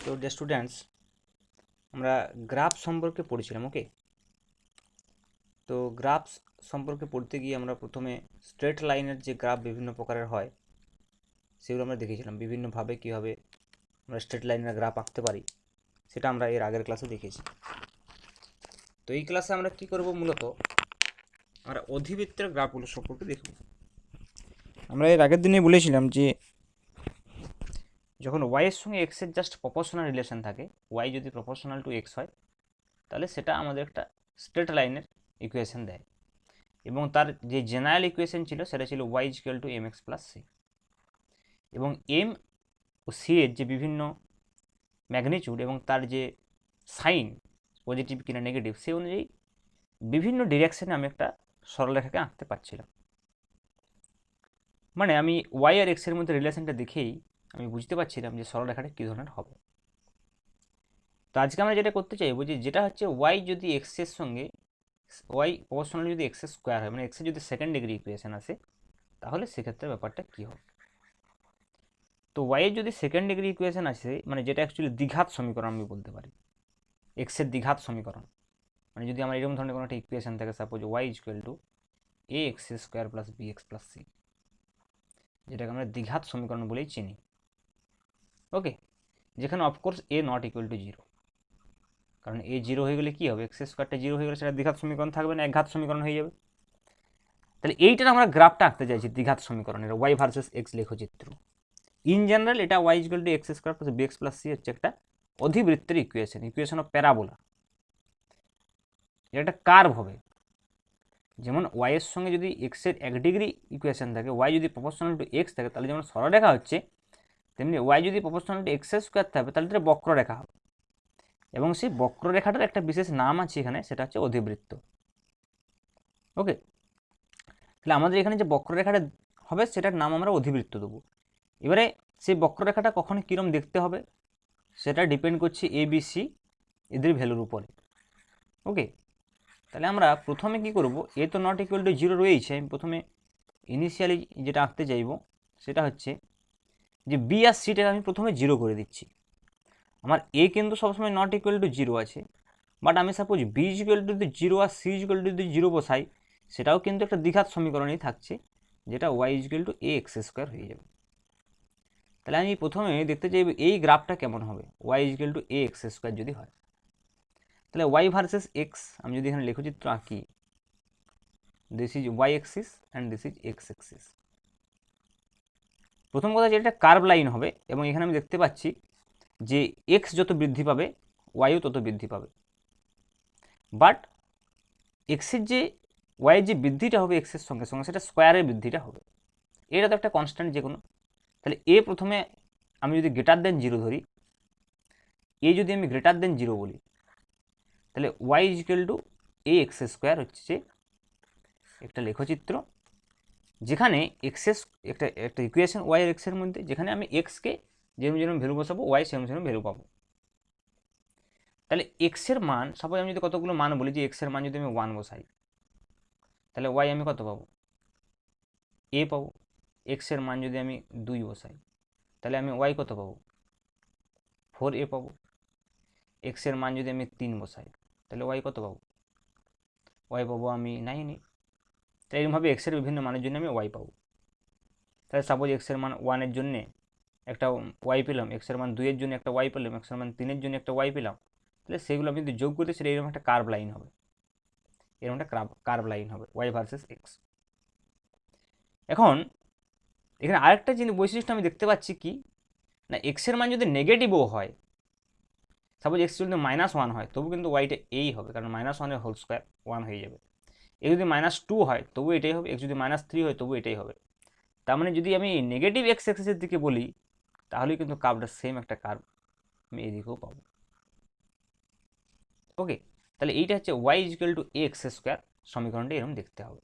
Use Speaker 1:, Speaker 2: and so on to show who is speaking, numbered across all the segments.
Speaker 1: তো dear students, আমরা graph সম্পর্কে পড়ছিলাম। ওকে, তো গ্রাফ সম্পর্কে পড়তে গিয়ে আমরা প্রথমে স্ট্রেট লাইনের যে গ্রাফ বিভিন্ন প্রকারের হয় সেগুলো আমরা দেখেছিলাম। বিভিন্নভাবে কীভাবে আমরা স্ট্রেট লাইনের গ্রাফ আঁকতে পারি সেটা আমরা এর আগের ক্লাসে দেখেছি। তো এই ক্লাসে আমরা কি করব, মূলত আমরা অধিবৃত্তের গ্রাফগুলো সম্পর্কে দেখব। আমরা এর আগের দিনে বলেছিলাম যে যখন ওয়াইয়ের সঙ্গে এক্সের জাস্ট প্রপোর্শনাল রিলেশন থাকে, ওয়াই যদি প্রপোর্শনাল টু এক্স হয় তাহলে সেটা আমাদের একটা স্ট্রেট লাইনের ইকুয়েশন দেয়, এবং তার যে জেনারেল ইকুয়েশন ছিল সেটা ছিল Y equal to M x plus C, এবং এম ও সি এর যে বিভিন্ন ম্যাগনিটিউড এবং তার যে সাইন পজিটিভ কিনা নেগেটিভ সেই অনুযায়ী বিভিন্ন ডিরেকশনে আমি একটা সরলরেখাকে আঁকতে পারছিলাম। মানে আমি ওয়াই আর এক্সের মধ্যে রিলেশনটা দেখেই আমি বুঝতে পারছিলাম যে সরলরেখাটা কী ধরনের হবে। তো আজকে আমরা যেটা করতে চাইবো যে যেটা হচ্ছে ওয়াই যদি এক্সের সঙ্গে ওয়াই প্রপোর্শনাল যদি এক্স স্কোয়ার হয়, মানে এক্সের যদি সেকেন্ড ডিগ্রি ইকুয়েশন আসে, তাহলে সেক্ষেত্রে ব্যাপারটা কী হবে। তো ওয়াইয়ের যদি সেকেন্ড ডিগ্রি ইকুয়েশন আসে, মানে যেটা অ্যাকচুয়ালি দ্বিঘাত সমীকরণ আমি বলতে পারি, এক্সের দ্বিঘাত সমীকরণ, মানে যদি আমার এরকম ধরনের কোনো একটা ইকুয়েশন থাকে, suppose Y equal to A x square plus B x plus C, যেটাকে আমরা দ্বিঘাত সমীকরণ বলেই চিনি। ওকে, যেখানে of course A not equal to zero, কারণ এ জিরো হয়ে গেলে কী হবে, এক্স স্কোয়ারটা জিরো হয়ে গেলে সেটা দ্বিঘাত সমীকরণ থাকবে না, একঘাত সমীকরণ হয়ে যাবে। তাহলে এইটার আমরা গ্রাফটা আঁকতে চাইছি দ্বিঘাত সমীকরণের, ওয়াই ভার্সেস এক্স লেখচিত্র। ইন জেনারেল এটা Y equal to x square plus B x plus C হচ্ছে একটা অধিবৃত্তের ইকুয়েশন অফ প্যারাবোলা। এটা একটা কার্ভ হবে, যেমন ওয়াই এর সঙ্গে যদি এক্সের এক ডিগ্রি ইকুয়েশন থাকে, ওয়াই যদি প্রপোর্শনাল টু এক্স থাকে তাহলে যেমন সরলরেখা হচ্ছে, তেমনি ওয়াই যদি প্রপোর্শনাল টু এক্স স্কোয়ার থাকে তাহলে এটা বক্ররেখা হবে, এবং সেই বক্ররেখাটার একটা বিশেষ নাম আছে এখানে, সেটা হচ্ছে অধিবৃত্ত। ওকে, তাহলে আমাদের এখানে যে বক্ররেখাটা হবে সেটার নাম আমরা অধিবৃত্ত দেবো। এবারে সেই বক্ররেখাটা কখন কীরকম দেখতে হবে সেটা ডিপেন্ড করছে এ বি সি এদের ভ্যালুর উপরে। ওকে, তাহলে আমরা প্রথমে কি করব, এ তো নট ইকুয়াল টু জিরো রয়েছে, আমি প্রথমে ইনিশিয়ালি যেটা আঁকতে চাইব সেটা হচ্ছে যে বি আর সিটাকে আমি প্রথমে জিরো করে দিচ্ছি। আমার এ কিন্তু সবসময় নট ইকুয়াল টু জিরো আছে, বাট আমি সাপোজ বি ইকুয়াল টু যদি জিরো আর সি ইকুয়াল টু যদি জিরো বসাই, সেটাও কিন্তু একটা দ্বিঘাত সমীকরণই থাকছে, যেটা y equal to A x square হয়ে যাবে। তাহলে আমি প্রথমে দেখতে চাইব এই গ্রাফটা কেমন হবে y equal to A x square যদি হয়। তাহলে ওয়াই ভার্সেস এক্স আমি যদি এখানে লেখচিত্র আঁকি, this is y axis and this is x axis. প্রথম কথা যে এটা কার্ভ লাইন হবে, এবং এখানে আমি দেখতে পাচ্ছি যে এক্স যত বৃদ্ধি পাবে ওয়াইও তত বৃদ্ধি পাবে, বাট এক্সের যে ওয়াইয়ের যে বৃদ্ধিটা হবে এক্সের সঙ্গে সঙ্গে সেটা স্কোয়ারের বৃদ্ধিটা হবে, এটা তো একটা কনস্ট্যান্ট যে কোনো। তাহলে এ প্রথমে আমি যদি গ্রেটার দেন জিরো ধরি, এ যদি আমি গ্রেটার দেন জিরো বলি, তাহলে y equal to A x square হচ্ছে একটা লেখচিত্র, যেখানে এক্সেস একটা একটা ইকুয়েশন ওয়াই আর এক্সের মধ্যে, যেখানে আমি এক্সকে যেরকম যেরকম ভ্যালু বসাবো ওয়াই সেরকম সেরকম ভ্যালু পাবো। তাহলে এক্সের মান, সাপোজ আমি যদি কতগুলো মান বলি যে এক্সের মান যদি আমি 1 বসাই, তাহলে ওয়াই আমি কত পাবো, এ পাবো। এক্সের মান যদি আমি 2 বসাই, তাহলে আমি ওয়াই কত পাবো, 4a পাবো। এক্সের মান যদি আমি 3 বসাই, তাহলে ওয়াই কত পাবো, ওয়াই পাবো আমি 9। তাই এরকমভাবে এক্সের বিভিন্ন মানের জন্য আমি ওয়াই পাবো। তাহলে সাপোজ এক্সের মান 1-এর জন্য একটা ওয়াই পেলাম, এক্সের মান 2-এর জন্য একটা ওয়াই পেলাম, এক্সের মান 3-এর জন্য একটা ওয়াই পেলাম। তাহলে সেগুলো আমি যদি যোগ করি সেটা এরকম একটা কার্ভ লাইন হবে, এরকম একটা কার্ভ লাইন হবে ওয়াই ভার্সেস এক্স। এখন এখানে আরেকটা জিনিস বৈশিষ্ট্য আমি দেখতে পাচ্ছি কি না, এক্সের মান যদি নেগেটিভও হয়, সাপোজ এক্স যদি -1 হয় তবু কিন্তু ওয়াইটা এই হবে, কারণ -1-এর হোল স্কোয়ার 1 হয়ে যাবে। এক্স যদি -2 হয় তবু এটাই হবে, এক্স যদি -3 হয় তবু এটাই হবে। তার মানে যদি আমি নেগেটিভ এক্স এক্সিসের দিকে বলি, তাহলেই কিন্তু কার্ভটা সেম একটা কার্ভ আমি এদিকেও পাবো। ওকে, তাহলে এইটা হচ্ছে y equal to A x square, সমীকরণটা এরকম দেখতে হবে।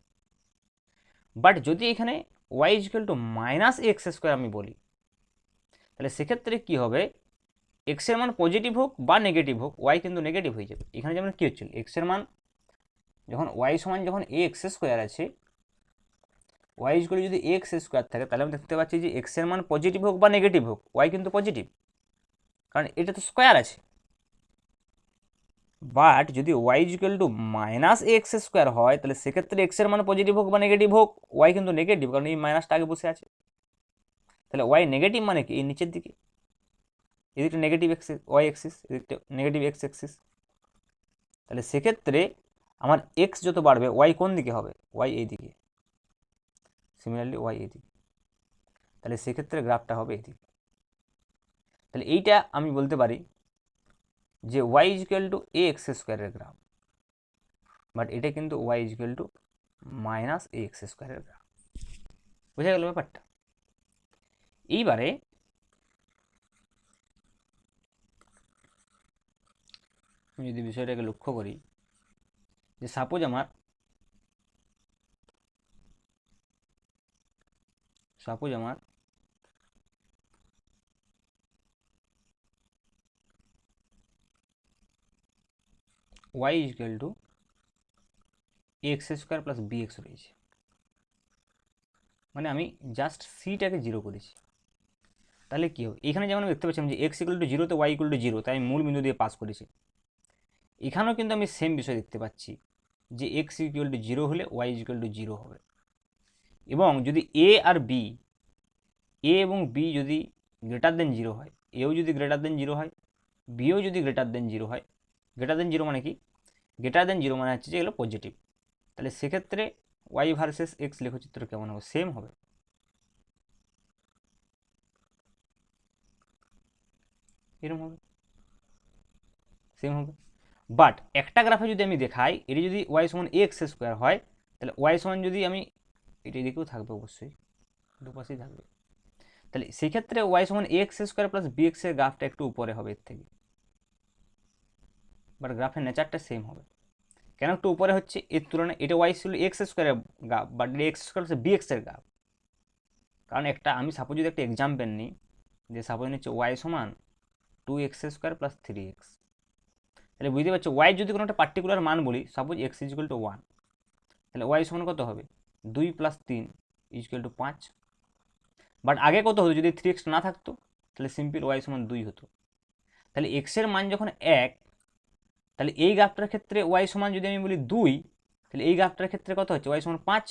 Speaker 1: বাট যদি এখানে y equal to minus x square আমি বলি, তাহলে সেক্ষেত্রে কি হবে, এক্সের মান পজিটিভ হোক বা নেগেটিভ হোক, ওয়াই কিন্তু নেগেটিভ হয়ে যাবে। এখানে যেমন কি হচ্ছিল, এক্সের মান যখন ওয়াই সমান যখন এ এক্স স্কোয়ার আছে, ওয়াই ইকুয়াল যদি এ এক্স স্কোয়ার থাকে, তাহলে আমি দেখতে পাচ্ছি যে এক্সের মান পজিটিভ হোক বা নেগেটিভ হোক ওয়াই কিন্তু পজিটিভ, কারণ এটা তো স্কোয়ার আছে। বাট যদি y equal to minus x square হয়, তাহলে সেক্ষেত্রে এক্স এর মান পজিটিভ হোক বা নেগেটিভ হোক, ওয়াই কিন্তু নেগেটিভ, কারণ এই মাইনাসটা আগে বসে আছে। তাহলে ওয়াই নেগেটিভ মানে কি, এই নিচের দিকে, এদিকটা নেগেটিভ এক্স ওয়াই এক্সিস, এদিকটা নেগেটিভ এক্স এক্সিস। তাহলে সেক্ষেত্রে আমার এক্স যত বাড়বে ওয়াই কোন দিকে হবে, ওয়াই এই দিকে, সিমিলারলি ওয়াই এই দিকে। তাহলে সেক্ষেত্রে গ্রাফটা হবে এদিকে। তাহলে এইটা আমি বলতে পারি যে y equal to A x স্কোয়ারের গ্রাফ, বাট এটা কিন্তু y equal to minus a x স্কোয়ারের গ্রাফ। বোঝা গেল ব্যাপারটা? এইবারে আমি যদি বিষয়টাকে লক্ষ্য করি, যে সাপোজ আমার y equal to A x square plus B x রয়েছে, মানে আমি জাস্ট সিটাকে জিরো করেছি। তাহলে কী হবে, এখানে যেমন দেখতে পাচ্ছিলাম যে এক্স ইকুয়াল টু জিরোতে ওয়াই ইকুয়াল টু জিরো, তাই আমি মূল বিন্দু দিয়ে পাস করেছি। এখানেও কিন্তু আমি সেম বিষয় দেখতে পাচ্ছি যে এক্স ইকুয়াল টু জিরো হলে ওয়াই ইকুয়াল টু জিরো হবে, এবং যদি এ আর বি, এ এবং বি যদি গ্রেটার দেন জিরো হয়, এও যদি গ্রেটার দেন জিরো হয়, বিও যদি গ্রেটার দেন জিরো হয়, গ্রেটার দেন জিরো মানে কি, গ্রেটার দেন জিরো মানে হচ্ছে যে এগুলো পজিটিভ। তাহলে সেক্ষেত্রে ওয়াই ভার্সেস এক্স লেখচিত্র কেমন হবে, সেম হবে, এরকম হবে, সেম হবে। বাট একটা গ্রাফে যদি আমি দেখাই, এটি যদি ওয়াই সমান এ এক্স স্কোয়ার হয়, তাহলে ওয়াই সমান যদি আমি, এটা এদিকেও থাকবে অবশ্যই, দুপাশেই থাকবে, তাহলে সেক্ষেত্রে ওয়াই সমান a x square plus b এক্সের গ্রাফটা একটু উপরে হবে এর থেকে, বাট গ্রাফের নেচারটা সেম হবে। কেন একটু উপরে হচ্ছে, এর তুলনায় এটা ওয়াই ছিল এক্স স্কোয়ারের গ্রাফ, বাট এক্স স্কোয়ার হচ্ছে বি এক্সের গ্রাফ। কারণ একটা আমি সাপোজ যদি একটা এক্সাম্পল নিই, যে সাপোজ নিচ্ছে ওয়াই সমান 2x স্কোয়ার প্লাস 3x, তাহলে বুঝতে পারছো ওয়াই যদি কোনো একটা পার্টিকুলার মান বলি, সাপোজ এক্স ইকুয়াল টু 1, তাহলে ওয়াই সমান কত হবে, 2 প্লাস 3 ইকুয়াল টু 5। বাট আগে কত হতো, যদি 3x না থাকতো তাহলে সিম্পল ওয়াই সমান 2 হতো। তাহলে এক্সের মান যখন 1, তাহলে এই গ্রাফটার ক্ষেত্রে ওয়াই সমান যদি আমি বলি 2, তাহলে এই গ্রাফটার ক্ষেত্রে কত হচ্ছে, ওয়াই সমান 5,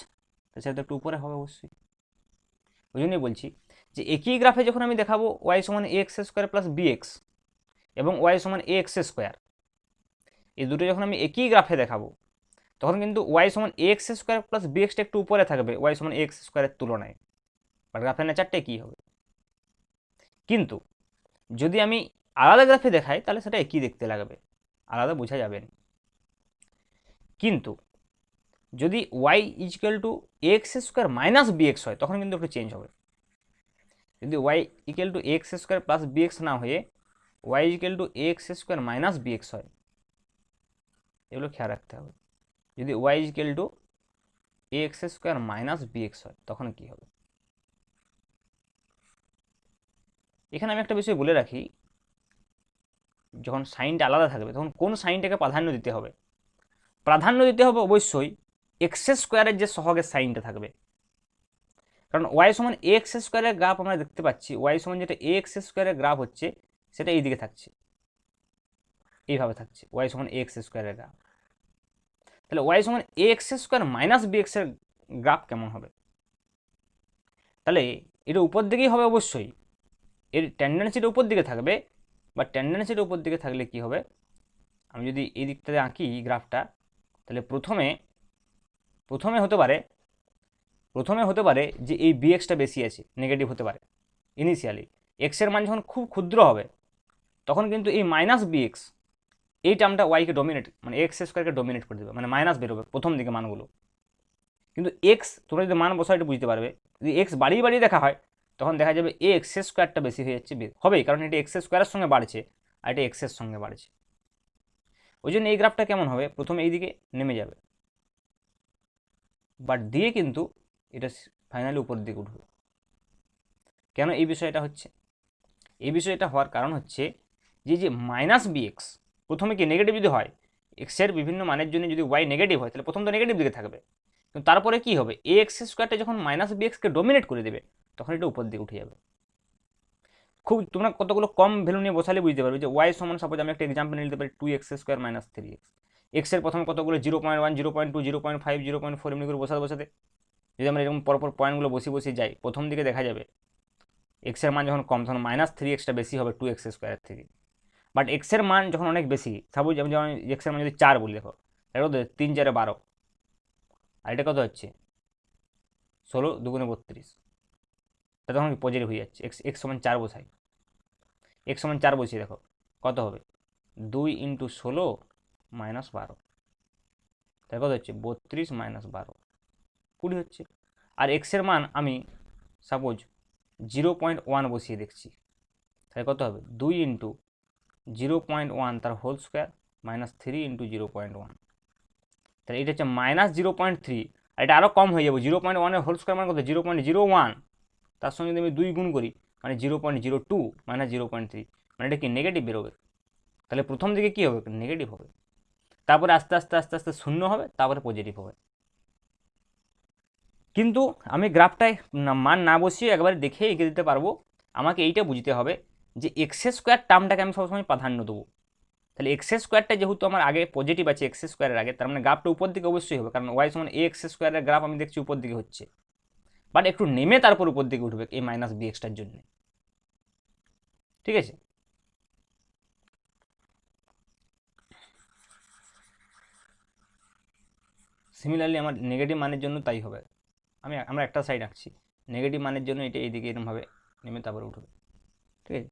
Speaker 1: তাহলে সেটা একটু উপরে হবে অবশ্যই। ওই জন্যই বলছি যে একই গ্রাফে যখন আমি দেখাবো ওয়াই সমান a x square plus B x এবং ওয়াই সমান এ এক্স স্কোয়ার, এই দুটো যখন আমি একই গ্রাফে দেখাবো, তখন কিন্তু ওয়াই সমান a x square plus b এক্সটা একটু উপরে থাকবে ওয়াই সমান এ এক্স স্কোয়ারের তুলনায়, বাট গ্রাফের নেচারটা কী হবে। কিন্তু যদি আমি আলাদা গ্রাফে দেখাই, তাহলে সেটা একই দেখতে লাগবে, আলাদা বোঝা যাবে না। কিন্তু যদি y equal to A x square minus b x হয়, তখন কিন্তু একটু চেঞ্জ হবে। যদি y equal to A x square plus B x না হয়ে y equal to A x square minus b x হয়, এগুলো খেয়াল রাখতে হবে। যদি y equal to A x square minus b x হয়, তখন কী হবে। এখানে আমি একটা বিষয় বলে রাখি, যখন সাইনটা আলাদা থাকবে তখন কোন সাইনটাকে প্রাধান্য দিতে হবে, প্রাধান্য দিতে হবে অবশ্যই এক্স স্কোয়ারের যে সহগের সাইনটা থাকবে। কারণ ওয়াই সমান এ এক্স স্কোয়ারের গ্রাফ আমরা দেখতে পাচ্ছি, ওয়াই সমান যেটা এ এক্স স্কোয়ারের গ্রাফ হচ্ছে, সেটা এই দিকে থাকছে, এইভাবে থাকছে ওয়াই সমান এ এক্স স্কোয়ারের গ্রাফ। তাহলে ওয়াই সমান a x square minus B এক্সের গ্রাফ কেমন হবে, তাহলে এটা উপর দিকেই হবে অবশ্যই, এর টেন্ডেন্সিটা উপর দিকে থাকবে। বা টেন্ডেন্সিটা উপর দিকে থাকলে কি হবে, আমি যদি এই দিকটাতে আঁকি গ্রাফটা, তাহলে প্রথমে হতে পারে যে এই বি এক্সটা বেশি আছে, নেগেটিভ হতে পারে ইনিশিয়ালি। এক্সের মান যখন খুব ক্ষুদ্র হবে, তখন কিন্তু এই মাইনাস বি এক্স এই টার্মটা ওয়াইকে ডমিনেট, মানে এক্স স্কোয়ারকে ডমিনেট করে দেবে, মানে মাইনাস বেরোবে প্রথম দিকে মানগুলো। কিন্তু এক্স তোমরা যদি মান বসাও এটা বুঝতে পারবে, যদি এক্স বাড়িয়ে দেখা হয়, তখন দেখা যাবে এ এক্স স্কোয়ারটা বেশি হয়ে যাচ্ছে, হবেই, কারণ এটা এক্স স্কোয়ারের সঙ্গে বাড়ছে আর এটা এক্সের সঙ্গে বাড়ছে। ওই জন্য এই গ্রাফটা কেমন হবে, প্রথমে এই দিকে নেমে যাবে, বাট দিয়ে কিন্তু এটা ফাইনালি উপর দিকে উঠবে। কেন এই বিষয়টা হচ্ছে, এই বিষয়টা হওয়ার কারণ হচ্ছে যে মাইনাস বি এক্স প্রথমে কি নেগেটিভ যদি হয়, এক্সের বিভিন্ন মানের জন্য যদি ওয়াই নেগেটিভ হয়, তাহলে প্রথম তো নেগেটিভ দিকে থাকবে, কিন্তু তারপরে কি হবে, এ এক্স স্কোয়ারটা যখন মাইনাস বি এক্সকে ডমিনেট করে দেবে, তখন এটা উপর দিকে উঠে যাবে। খুব তোমরা কতগুলো কম ভ্যালু নিয়ে বসালে বুঝতে পারবে যে ওয়াই সমান সাপোজ আমি একটা এক্সাম্পল নিতে পারি 2x² - 3x। এক্সের প্রথমে কতগুলো 0.1 0.2 0.5 0.4 এমনি করে বসাতে যদি আমরা এরকম পরপর পয়েন্টগুলো বসিয়ে যাই, প্রথম দিকে দেখা যাবে এক্সের মান যখন কম তখন -3xটা বেশি হবে 2x² থেকে। বাট এক্সের মান যখন অনেক বেশি, সাপোজ আমি যেমন এক্সের মান যদি 4 বলি, দেখো এটা কত 3 4 12, আর এটা কত হচ্ছে 16 2 32, এটা তখন পজিটিভ হয়ে যাচ্ছে। এক্স সমান 4 বসাই, এক্স সমান 4 বসিয়ে দেখো কত হবে 2 × 16 - 12, তাহলে কত হচ্ছে 32 - 12 20 হচ্ছে। আর এক্সের মান আমি সাপোজ 0.1 বসিয়ে দেখছি, তাহলে কত হবে 2 × 0.1 তার হোল স্কোয়ার -3 × 0.1, তাহলে এটা হচ্ছে -0.3, আর এটা আরও কম হয়ে যাবে। 0.1 হোল স্কোয়ার মানে কত 0.01, তার সঙ্গে যদি আমি 2 গুণ করি মানে 0.02 - 0.3, মানে এটা কি নেগেটিভ বেরোবে। তাহলে প্রথম দিকে কী হবে নেগেটিভ হবে, তারপরে আস্তে আস্তে আস্তে আস্তে শূন্য হবে, তারপরে পজিটিভ হবে। কিন্তু আমি গ্রাফটায় মান না বসিয়ে একবারে দেখে এঁকে দিতে পারবো। আমাকে এইটা বুঝতে হবে যে x² টার্মটাকে আমি সবসময় প্রাধান্য দেবো। তাহলে x² যেহেতু আমার আগে পজিটিভ আছে x² আগে, তার মানে গ্রাফটা উপর দিকে অবশ্যই হবে, কারণ y সমান ax² গ্রাফ আমি দেখছি উপর দিকে হচ্ছে, বাট একটু নেমে তারপর উপর দিকে উঠবে এই -bxটার জন্য। ঠিক আছে, সিমিলারলি আমার নেগেটিভ মানের জন্য তাই হবে। আমরা একটা সাইড আঁকছি, নেগেটিভ মানের জন্য এটা এইদিকে এরকমভাবে নেমে তারপরে উঠবে। ঠিক আছে,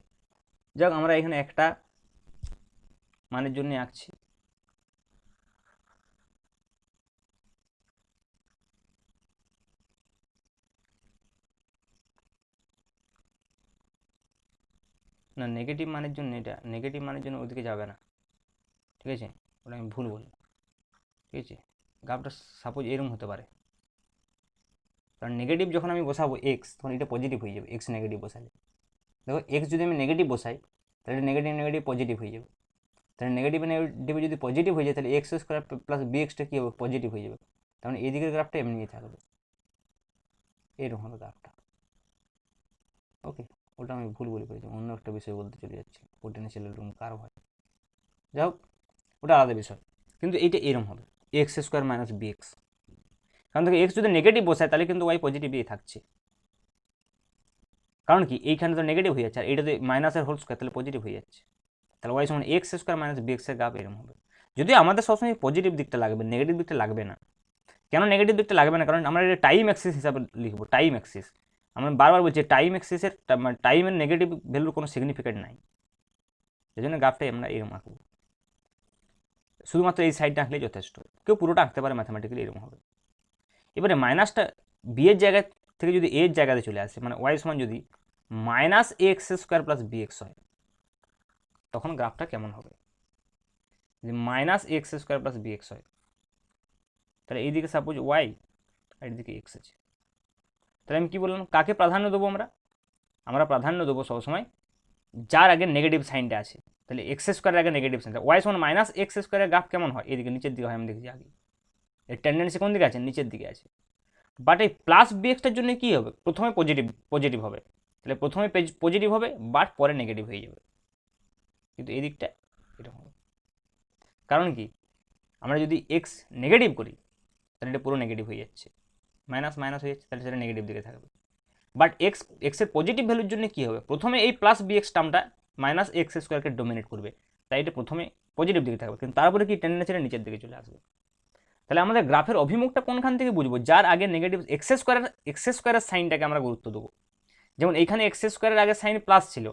Speaker 1: যাক আমরা এখানে একটা মানের জন্য আঁকছি। না, নেগেটিভ মানের জন্য এটা নেগেটিভ মানের জন্য ওদিকে যাবে না। ঠিক আছে, ওটা আমি ভুল বলি। ঠিক আছে, গ্রাফটা সাপোজ এরকম হতে পারে, কারণ নেগেটিভ যখন আমি বসাবো এক্স তখন এটা পজিটিভ হয়ে যাবে। এক্স নেগেটিভ বসালে দেখো, এক্স যদি আমি নেগেটিভ বসাই তাহলে নেগেটিভ নেগেটিভ পজিটিভ হয়ে যাবে। তাহলে নেগেটিভ নেগেটিভ যদি পজিটিভ হয়ে যায় তাহলে x² প্লাস bxটা কী হবে পজিটিভ হয়ে যাবে। তার মানে এদিকের গ্রাফটা এমনিই থাকবে, এরকম হবে গ্রাফটা। ওকে, ওটা আমি ভুল বলে ফেলেছি, অন্য একটা বিষয় বলতে চলে যাচ্ছি, পোটেনশিয়াল এরকম কার্ভ হয়। যাই হোক, ওটা আলাদা বিষয়, কিন্তু এইটা এরকম হবে x² - bx। কারণ দেখো এক্স যদি নেগেটিভ বসায় তাহলে কিন্তু ওয়াই পজিটিভই থাকছে, কারণ কি এইখানে তো নেগেটিভ হয়ে যাচ্ছে, আর এইটাতে মাইনাসের হোল স্কোয়ার তাহলে পজিটিভ হয়ে যাচ্ছে। তাহলে ওয়াই সমান x² - bx এর গ্রাফ এরকম হবে। যদিও আমাদের সবসময় পজিটিভ দিকটা লাগবে, নেগেটিভ দিকটা লাগবে না। কেন নেগেটিভ দিকটা লাগবে না, কারণ আমরা এটা টাইম অ্যাক্সিস হিসাবে লিখবো। টাইম অ্যাক্সিস আমরা বারবার বলছি, টাইম অ্যাক্সিসের টাইমের নেগেটিভ ভ্যালুর কোনো সিগনিফিকেন্ট নাই, এই জন্য গ্রাফটাই আমরা এরকম আঁকবো। শুধুমাত্র এই সাইডটা আঁকলেই যথেষ্ট, কেউ পুরোটা আঁকতে পারে ম্যাথামেটিক্যালি এরকম হবে। এবারে মাইনাসটা বি এর জায়গা থেকে যদি এর জায়গাতে চলে আসে, মানে ওয়াই সমান যদি -ax² + bx হয়, তখন গ্রাফটা কেমন হবে? যদি -ax² + bx হয়, তাহলে এইদিকে সাপোজ ওয়াই আর এইদিকে এক্স আছে, তাহলে আমি কী বললাম কাকে প্রাধান্য দেবো? আমরা প্রাধান্য দেবো সবসময় যার আগে নেগেটিভ সাইনটা আছে। তাহলে x² আগে নেগেটিভ সাইন, ওয়াই সমান -x² এর গ্রাফ কেমন হয়? এদিকে নিচের দিকে হয়, আমি দেখছি আগে এর টেন্ডেন্সি কোন দিকে আছে? নিচের দিকে আছে। বাট এই প্লাস bxটার জন্য কী হবে? প্রথমে পজিটিভ হবে, তাহলে প্রথমে পজিটিভ হবে বাট পরে নেগেটিভ হয়ে যাবে, কিন্তু এই দিকটা এরকম হবে। কারণ কি আমরা যদি এক্স নেগেটিভ করি তাহলে এটা পুরো নেগেটিভ হয়ে যাচ্ছে, মাইনাস মাইনাস হয়ে যাচ্ছে, তাহলে সেটা নেগেটিভ দিকে থাকবে। বাট এক্সের পজিটিভ ভ্যালুর জন্য কী হবে? প্রথমে এই প্লাস bx টার্মটা -x² ডোমিনেট করবে, তাই এটা প্রথমে পজিটিভ দিকে থাকবে, কিন্তু তারপরে কি টেন্ডেন্সিটা নিচের দিকে চলে আসবে। তাহলে আমাদের গ্রাফের অভিমুখটা কোনখান থেকে বুঝবো? যার আগে নেগেটিভ x² সাইনটাকে আমরা গুরুত্ব দেবো। যেমন এইখানে x² আগে সাইন প্লাস ছিল,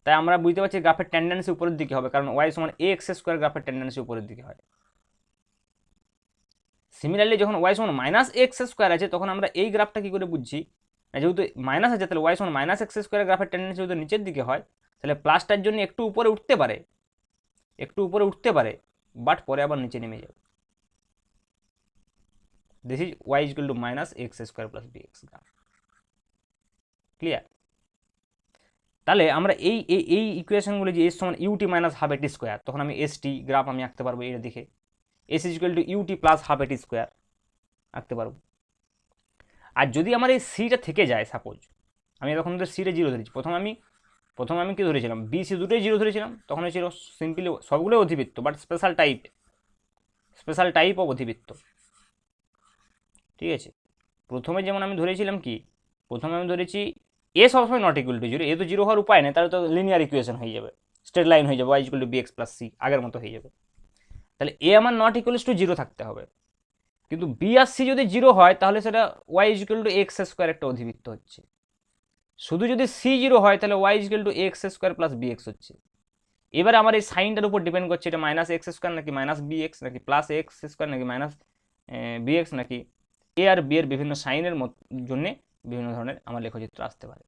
Speaker 1: তাই আমরা বুঝতে পারছি গ্রাফের টেন্ডেন্সি উপরের দিকে হবে, কারণ ওয়াই সমান ax² গ্রাফের টেন্ডেন্সি উপরের দিকে হয়। সিমিলারলি যখন ওয়াই সমান -x² আছে তখন আমরা এই গ্রাফটা কী করে বুঝছি? যেহেতু মাইনাস আছে তাহলে ওয়াই সমান -x² গ্রাফের টেন্ডেন্সি যদি নিচের দিকে হয় তাহলে প্লাসটার জন্য একটু উপরে উঠতে পারে, বাট পরে আবার নিচে নেমে যাবে। This is y = -x² + bx graph. Clear? তাহলে আমরা এই ইকুয়েশনগুলো যে s সমান ut - ½ তখন আমি st গ্রাফ আমি আঁকতে পারবো। এটা দেখে s = ut + ½ আঁকতে পারবো। আর যদি আমার এই সিটা থেকে যায়, সাপোজ আমি তখন সিটা 0 ধরেছি, প্রথমে আমি প্রথমে আমি কি ধরেছিলাম, বি সি দুটোই জিরো ধরেছিলাম, তখন ছিল সিম্পলি সবগুলো অধিবৃত্ত বাট স্পেশাল টাইপ অফ অধিবৃত্ত। ঠিক আছে, প্রথমে যেমন আমি ধরেছিলাম কি, প্রথমে আমি ধরেছি এ সবসময় নট ইকুয়াল টু জিরো, এ তো জিরো হওয়ার উপায় নেই, তাহলে তো লিনিয়ার ইকুয়েশন হয়ে যাবে, স্ট্রেট লাইন হয়ে যাবে, y equal to b x plus c আগের মতো হয়ে যাবে। তাহলে এ আমার নট ইকুয়ালস টু জিরো থাকতে হবে, কিন্তু বি আর সি যদি জিরো হয় তাহলে সেটা y equal to x square একটা অধিবৃত্ত হচ্ছে। শুধু যদি সি জিরো হয় তাহলে y equal to x square plus B x হচ্ছে। এবারে আমার এই সাইনটার উপর ডিপেন্ড করছে, এটা মাইনাস এক্স স্কোয়ার নাকি মাইনাস বি এক্স নাকি প্লাস এক্স স্কোয়ার নাকি মাইনাস বি এক্স নাকি এ আর বি এর বিভিন্ন সাইনের জন্য বিভিন্ন ধরনের আমার লেখচিত্র আসতে পারে।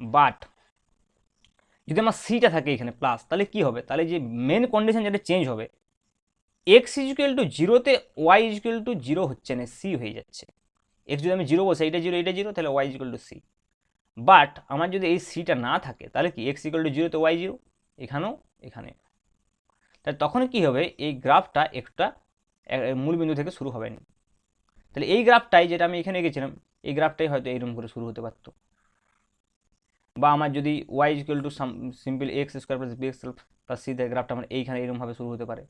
Speaker 1: বাট যদি আমার সিটা থাকে এখানে প্লাস, তাহলে কি হবে, তাহলে যে মেন কন্ডিশন যেটা চেঞ্জ হবে, এক্স ইকুয়াল টু জিরোতে ওয়াই ইকুয়াল টু জিরো হচ্ছে না, সি হয়ে যাচ্ছে। এক্স যদি আমি জিরো বসে এটা জিরো তাহলে y equal to c. But আমার যদি এই সিটা না থাকে তাহলে কি এক্স ইকুয়াল টু জিরোতে ওয়াই জিরো, এখানেও এখানে, তাহলে তখন কি হবে, এই গ্রাফটা একটা মূলবিন্দু থেকে শুরু হবে না। তাহলে এই গ্রাফটাই যেটা আমি এখানে গেছিলাম, এই গ্রাফটাই হয়তো এইরকম করে শুরু হতে পারতো, বা আমার যদি y equal to simple x square plus B x plus c দেয়, গ্রাফটা আমার এইখানে এরকমভাবে শুরু হতে পারে।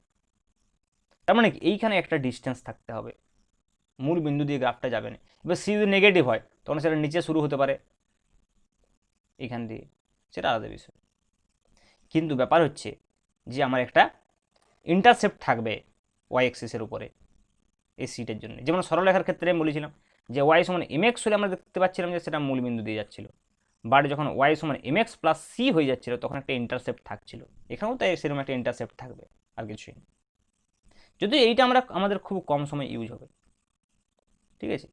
Speaker 1: তার মানে কি এইখানে একটা ডিস্টেন্স থাকতে হবে, মূল বিন্দু দিয়ে গ্রাফটা যাবে না। এবার সি যদি নেগেটিভ হয় তখন সেটা নিচে শুরু হতে পারে এখান দিয়ে, সেটা আলাদা বিষয়। কিন্তু ব্যাপার হচ্ছে যে আমার একটা ইন্টারসেপ্ট থাকবে ওয়াই এক্সিসের উপরে এই সিটের জন্য। যেমন সরলরেখার ক্ষেত্রে আমি বলেছিলাম যে ওয়াই সমান এম এক্স হলে আমরা দেখতে পাচ্ছিলাম যে সেটা মূল বিন্দু দিয়ে যাচ্ছিল, বাট যখন ওয়াই সমান এম এক্স প্লাস সি হয়ে যাচ্ছিল তখন একটা ইন্টারসেপ্ট থাকছিল, এখানেও তাই সেরকম একটা ইন্টারসেপ্ট থাকবে, আর কিছুই না। যদি এইটা আমাদের খুব কম সময় ইউজ হবে, ঠিক আছে।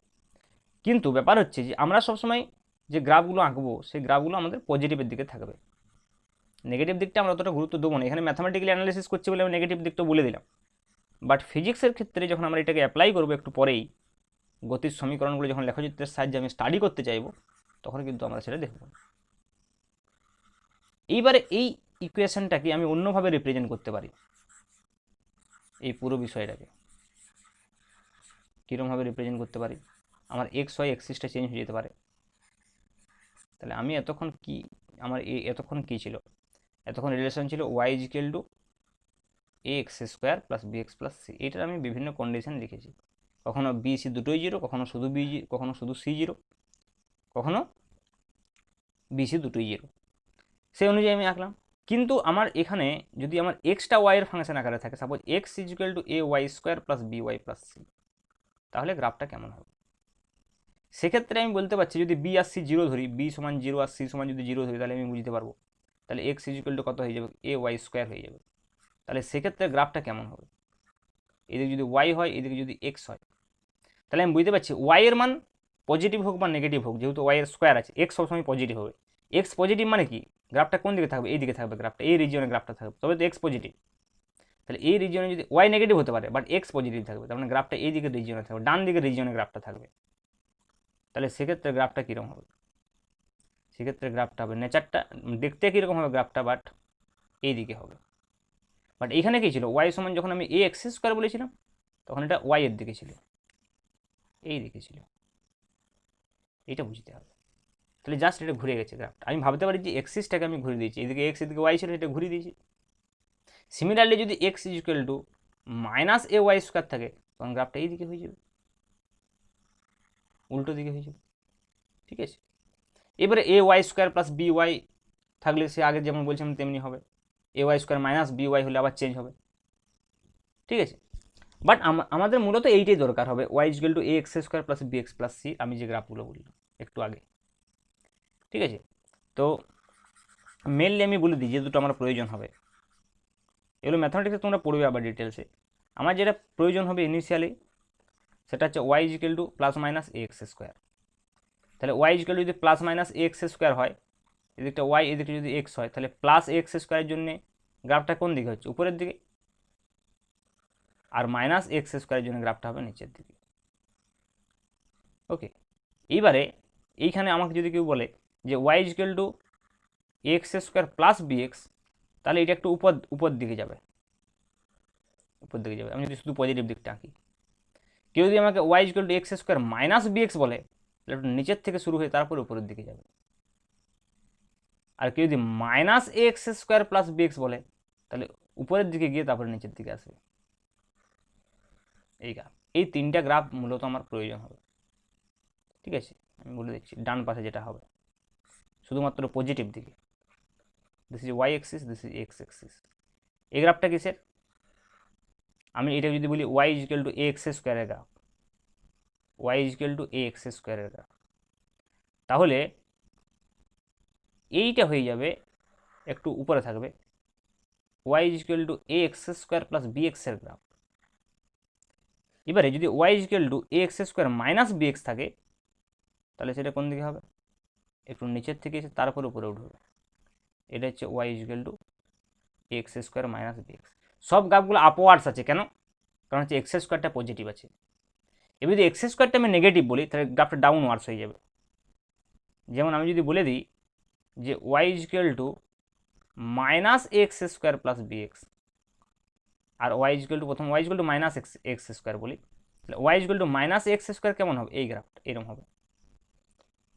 Speaker 1: কিন্তু ব্যাপার হচ্ছে যে আমরা সবসময় যে গ্রাফগুলো আঁকবো সেই গ্রাফগুলো আমাদের পজিটিভের দিকে থাকবে, নেগেটিভ দিকটা আমরা অতটা গুরুত্ব দেবো না। এখানে ম্যাথামেটিক্যালি অ্যানালিসিস করছি বলে আমি নেগেটিভ দিকটা বলে দিলাম, বাট ফিজিক্সের ক্ষেত্রে যখন আমরা এটাকে অ্যাপ্লাই করবো একটু পরেই, গতির সমীকরণগুলো যখন লেখচিত্রের সাহায্যে আমি স্টাডি করতে চাইবো তখন কিন্তু আমরা সেটা দেখব। এইবারে এই ইকুয়েশনটাকে আমি অন্যভাবে রিপ্রেজেন্ট করতে পারি, এই পুরো বিষয়টাকে কীরকমভাবে রিপ্রেজেন্ট করতে পারি, আমার এক্স ওয়াই এক্সিসটা চেঞ্জ হয়ে যেতে পারে। তাহলে আমি এতক্ষণ কি ছিল, এতক্ষণ রিলেশন ছিল Y equal to A x square plus B x plus c, এইটার আমি বিভিন্ন কন্ডিশন লিখেছি, কখনো বি সি দুটোই জিরো, কখনো শুধু সি জিরো, কখনো বি সি দুটোই জিরো, সেই অনুযায়ী আমি আঁকলাম। কিন্তু আমার এখানে যদি আমার এক্সটা ওয়াইয়ের ফাংশন আকারে থাকে, suppose x equal to a y square plus b y plus c, তাহলে গ্রাফটা কেমন হবে? সেক্ষেত্রে আমি বলতে পারছি যদি বি আর সি জিরো ধরি, বি সমান জিরো আর সি সমান যদি জিরো ধরি, তাহলে আমি বুঝতে পারবো তাহলে এক্স ইকুয়াল টু কত হয়ে যাবে, এ ওয়াই স্কোয়ার হয়ে যাবে। তাহলে সেক্ষেত্রে গ্রাফটা কেমন হবে, এদিকে যদি ওয়াই হয় এদিকে যদি এক্স হয়, তাহলে আমি বুঝতে পারছি ওয়াই এর মান পজিটিভ হোক বা নেগেটিভ হোক, যেহেতু ওয়াই এর স্কোয়ার আছে, এক্স সবসময় পজিটিভ হবে। এক্স পজিটিভ মানে কি, গ্রাফটা কোন দিকে থাকবে, এই দিকে থাকবে গ্রাফটা, এই রিজিয়নে গ্রাফটা থাকবে, তবে তো এক্স পজিটিভ। তাহলে এই রিজিয়নে যদি ওয়াই নেগেটিভ হতে পারে বাট এক্স পজিটিভ থাকবে, তার মানে গ্রাফটা এই দিকে রিজিয়নে থাকবে, ডান দিকে রিজিয়নে গ্রাফটা থাকবে। তাহলে সেক্ষেত্রে গ্রাফটা কীরকম হবে, সেক্ষেত্রে গ্রাফটা হবে নেচারটা দেখতে কীরকম হবে গ্রাফটা, বাট এই দিকে হবে। বাট এইখানে কী ছিল, ওয়াই সমান যখন আমি এ এক্স স্কোয়ার বলেছিলাম তখন এটা ওয়াই এর দিকে ছিল, এই দিকে ছিল, এইটা বুঝতে হবে। তাহলে জাস্ট এটা ঘুরে গেছে গ্রাফটা, আমি ভাবতে পারি যে এক্সিসটাকে আমি ঘুরে দিয়েছি, এদিকে এক্স এদিকে ওয়াই ছিল, এটা ঘুরে দিয়েছি। সিমিলারলি যদি x equal to minus a y square থাকে তখন গ্রাফটা এই দিকে হয়ে যাবে, উল্টো দিকে হয়ে যাবে, ঠিক আছে। এবারে a y square plus b y থাকলে সে আগে যেমন বলছিলাম তেমনি হবে, a y square minus b y হলে আবার চেঞ্জ হবে, ঠিক আছে। বাট আমাদের মূলত এইটাই দরকার হবে, y equal to A x square plus B x plus c, আমি যে গ্রাফগুলো বললাম একটু আগে, ঠিক আছে। তো মেনলি আমি বলে দিই যে দুটো আমার প্রয়োজন হবে, এগুলো ম্যাথামেটিক্সে তোমরা পড়বে আবার ডিটেলসে। আমার যেটা প্রয়োজন হবে ইনিশিয়ালি সেটা হচ্ছে y equal to plus minus a x square. তাহলে ওয়াই ইকুয়াল টু যদি plus minus a x square হয়, এদিকটা ওয়াই এদিকটা যদি এক্স হয়, তাহলে প্লাস এ এক্স স্কোয়ারের জন্য গ্রাফটা কোন দিকে হচ্ছে, উপরের দিকে, আর মাইনাস এক্স স্কোয়ারের জন্য গ্রাফটা হবে নিচের দিকে। ওকে, এইবারে এইখানে আমাকে যদি কেউ বলে যে y equal to x square plus B x, তাহলে এটা একটু উপর দিকে যাবে, উপর দিকে যাবে, আমি যদি শুধু পজিটিভ দিকটা আঁকি। কেউ যদি আমাকে y equal to x square minus b x বলে, তাহলে একটু নিচের থেকে শুরু হয়ে তারপরে উপরের দিকে যাবে। আর কেউ যদি minus x square plus bx বলে তাহলে উপরের দিকে গিয়ে তারপরে নিচের দিকে আসবে এই গ্রাফ। এই তিনটা গ্রাফ মূলত আমার প্রয়োজন হবে, ঠিক আছে? আমি বলে দিচ্ছি ডান পাশে যেটা হবে শুধুমাত্র পজিটিভ দিকে, this is y axis, this is x axis. এই গ্রাফটা কিসের? আমি এটা যদি বলি y is equal to A x স্কোয়ারের graph, y is equal to A x স্কোয়ারের গ্রাফ, তাহলে এইটা হয়ে যাবে একটু উপরে থাকবে y is equal to A x square plus b এক্সের গ্রাফ। এবারে যদি y is equal to A x square minus b x থাকে তাহলে সেটা কোন দিকে হবে? একটু নিচের থেকে এসে তারপর উপরে উঠবে। এটা হচ্ছে y is equal to A x square minus b x. সব গ্রাফগুলো আপওয়ার্ডস আছে, কেন? কারণ হচ্ছে এক্স স্কোয়ারটা পজিটিভ আছে। এবার যদি এক্স স্কোয়ারটা আমি নেগেটিভ বলি তাহলে গ্রাফটা ডাউনওয়ার্ডস হয়ে যাবে। যেমন আমি যদি বলে দিই যে y is equal to minus x square plus B x, আর ওয়াই ইজ ইকুয়াল টু প্রথম y is equal to minus x x square বলি, তাহলে y is equal to minus x square কেমন হবে? এই গ্রাফটা এরকম হবে।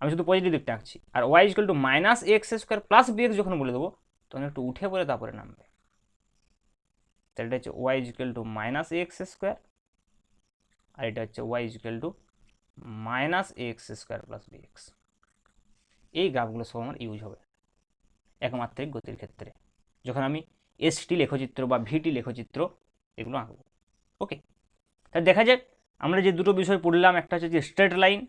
Speaker 1: আমি শুধু পজিটিভ দিকটা আঁকছি। আর y is equal to minus x square plus B x যখন বলে দেবো তখন একটু উঠে পড়ে তারপরে নামবে। তাহলে এটা হচ্ছে y is equal to minus x square, আর এটা হচ্ছে y is equal to minus x square plus B x. এই গ্রাফগুলো সব আমার ইউজ হবে একমাত্রিক গতির ক্ষেত্রে, যখন আমি এসটি লেখচিত্র বা ভিটি লেখচিত্র এগুলো আঁকবো। ওকে, তাহলে দেখা যাক আমরা যে দুটো বিষয় পড়লাম, একটা হচ্ছে যে স্ট্রেট লাইন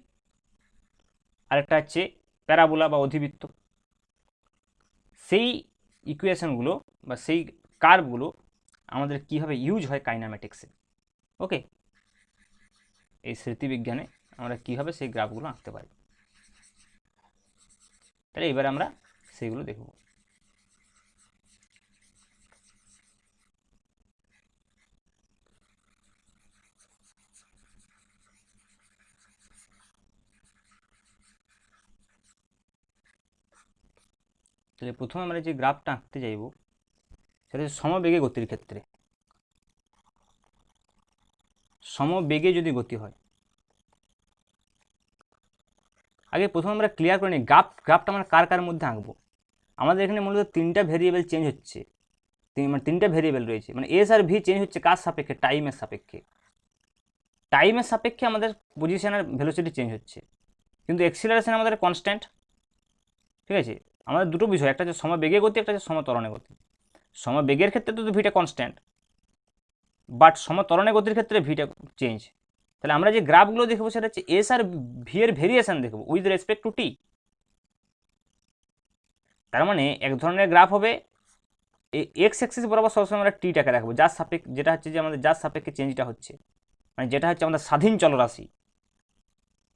Speaker 1: আর একটা হচ্ছে প্যারাবোলা বা অধিবৃত্ত। সেই ইকুয়েশনগুলো বা সেই কার্ভগুলো আমাদের কীভাবে ইউজ হয় কাইনামেটিক্সে। ওকে, এই স্মৃতিবিজ্ঞানে আমরা কীভাবে সেই গ্রাফগুলো আঁকতে পারি, তাহলে এবার আমরা সেইগুলো দেখব। তাহলে প্রথমে আমরা যে গ্রাফটা আঁকতে চাইব সেটা হচ্ছে সমবেগে গতির ক্ষেত্রে। সমবেগে যদি গতি হয়, আগে প্রথমে আমরা ক্লিয়ার করে নিই গ্রাফটা আমরা কার কার মধ্যে আঁকবো। আমাদের এখানে মূলত তিনটা ভেরিয়েবল চেঞ্জ হচ্ছে, মানে তিনটা ভেরিয়েবল রয়েছে, মানে এস আর ভি চেঞ্জ হচ্ছে কার সাপেক্ষে? টাইমের সাপেক্ষে। টাইমের সাপেক্ষে আমাদের পজিশন আর ভেলোসিটি চেঞ্জ হচ্ছে, কিন্তু এক্সিলারেশন আমাদের কনস্ট্যান্ট। ঠিক আছে, আমাদের দুটো বিষয়, একটা হচ্ছে সমবেগে গতি, একটা হচ্ছে সমত্বরণে গতি। সমবেগের ক্ষেত্রে তো ভিটা কনস্ট্যান্ট, বাট সমত্বরণে গতির ক্ষেত্রে ভিটা চেঞ্জ। তাহলে আমরা যে গ্রাফগুলো দেখবো সেটা হচ্ছে এস আর ভি এর ভেরিয়েশন দেখবো উইথ রেসপেক্ট টু টি। তার মানে এক ধরনের গ্রাফ হবে এক্স অ্যাক্সিস বরাবর সবসময় আমরা টিটাকে রাখবো, যার সাপেক্ষে, যেটা হচ্ছে যে আমাদের যার সাপেক্ষে চেঞ্জটা হচ্ছে, মানে যেটা হচ্ছে আমাদের স্বাধীন চলরাশি,